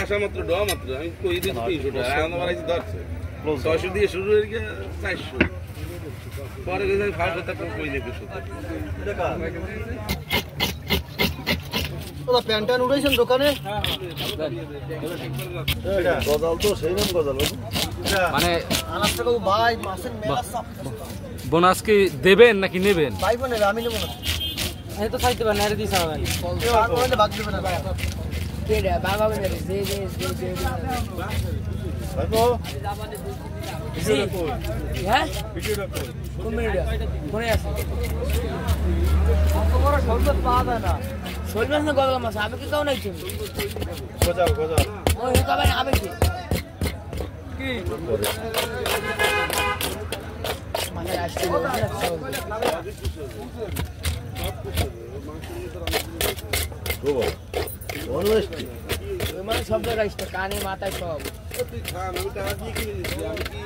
আসা মাত্র ড মাত্র আমি কই দিচ্ছি 300 টাকা 600 দিয়ে শুরু হয়ে গিয়ে 400 পরে ফার্স্ট কথা কই দেখে ওলা প্যান্টান উড়াইছেন দোকানে গজাল তো সেই নাম গজাল মানে আনাস টাকা ভাই মাছের মেলা সব বোনাস কি দেবেন নাকি নেবেন? ভাই বোন আমি নেব না এই তো খাইতে পারেন আরে দিছ ভাই বাবা ভাগ দিবেন না কেডা বাবা বলে দে ভাইবো হ্যাঁ ভিডিওটা কোন মিডিয়া কোনে আছে বড় সরবত পাওয়া যায় না সরবত না গলা মাছ আমি কি কাও নাই তুমি গজাল ওই কবে আবে কি মানে আসছে বাবা অনলাইন মানে সব জায়গায় কানে মাথায় সব তুই খান আমি টাকা দিয়ে কিনে দিচ্ছি আমি কি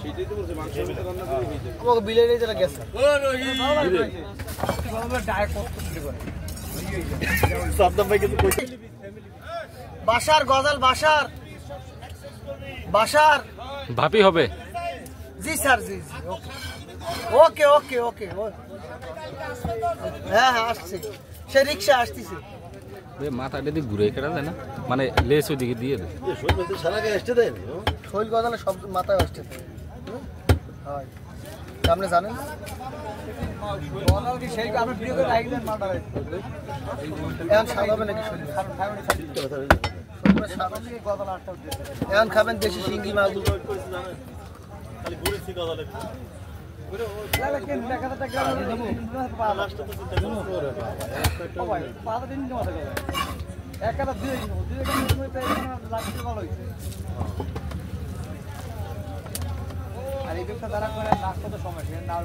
সেটাই তো বলছি মাংস রান্না করে দিয়েছে আমাকে বিলে নিয়ে যারা গেছে সাদ্দাম ভাই কিন্তু কইছে বাসার গজাল বাসার ভাপি হবে। জি স্যার জি ওকে ওকে ওকে ওকে হ্যাঁ আসছে সে রিক্সা আসতেছে মাথাটা দিয়ে ঘুরে কেটে দেয় না মানে লেস ওইদিকে দিয়ে দেয় শৈল গজালে সব মাথায় আসছে হয় আপনি জানেন এখন স্বাদ হবে নাকি এখন খাবেন দেশি শিঙ্গি মাগুর আর এই ব্যবসা দ্বারা করে নাস্তা তো সময় না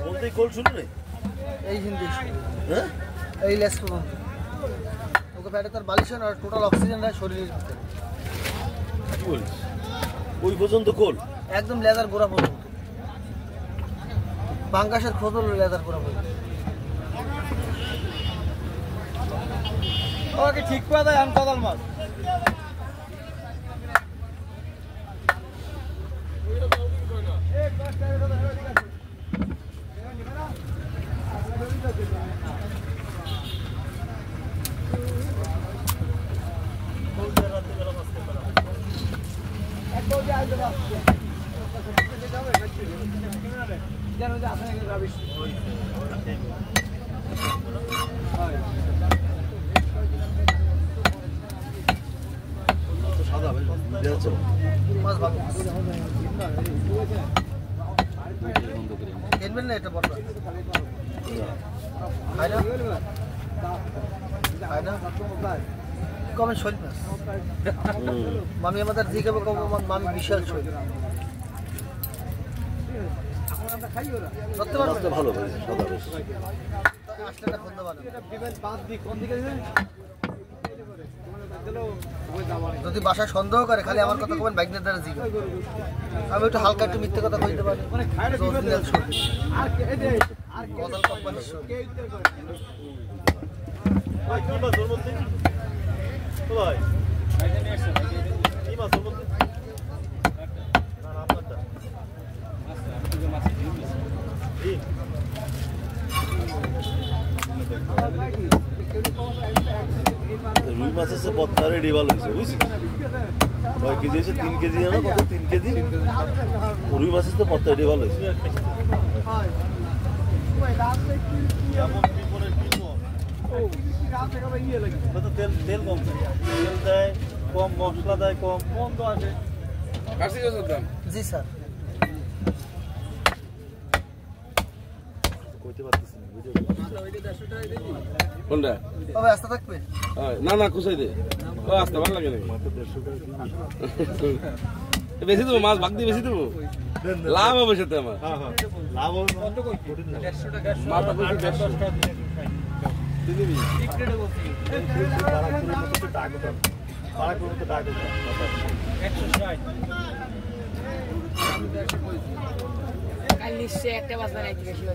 বলতে কোল শুনু রে এই হিন্দি হ্যাঁ এই লেস করব ওকে পেটে তার বালিশ আর টোটাল অক্সিজেন রায় শরীরের ভিতরে কি বলিস ওই পর্যন্ত কোল একদম লেদার গোড়া পর্যন্ত বাঙ্গাসের খোদ হলো লেদার গোড়া পর্যন্ত ওকে ঠিক করে দেয় আমি কদল মাছ কিনবেন না এটা বড় কমে শৈল মাছ মামি আমাদের জিজ্ঞাসা করবো মামি বিশাল শৈল ভালো যদি বাসায় সন্দেহ করে খালি আমার কথা কবেন বাইকনের দ্বারা জিজ্ঞাসা আমি একটু হালকা একটু মিথ্যে কথা কইতে পারি রুই মাছ আছে বত্তা রেডি ভালো হয়েছে বুঝছিস কয় কেজি হয়েছে 3 কেজি না কত 3 কেজি রুই মাছ আছে বত্তা রেডি ভালো হয়েছে তেল কম তেল দেয় কম মশলা দেয় কম বন্ধ আছে জি স্যার কোনটা তবে আস্তে থাকবে না না কুচাই দে ও আসতে ভালো লাগে নাকি বেশি দেবো মাছ ভাগ দিয়ে বেশি দেবো লাভ হবে সাথে আমার মাথা বলছি 160 কাল নিশ্চয়ই একটা বাস বানাইতে গেছিল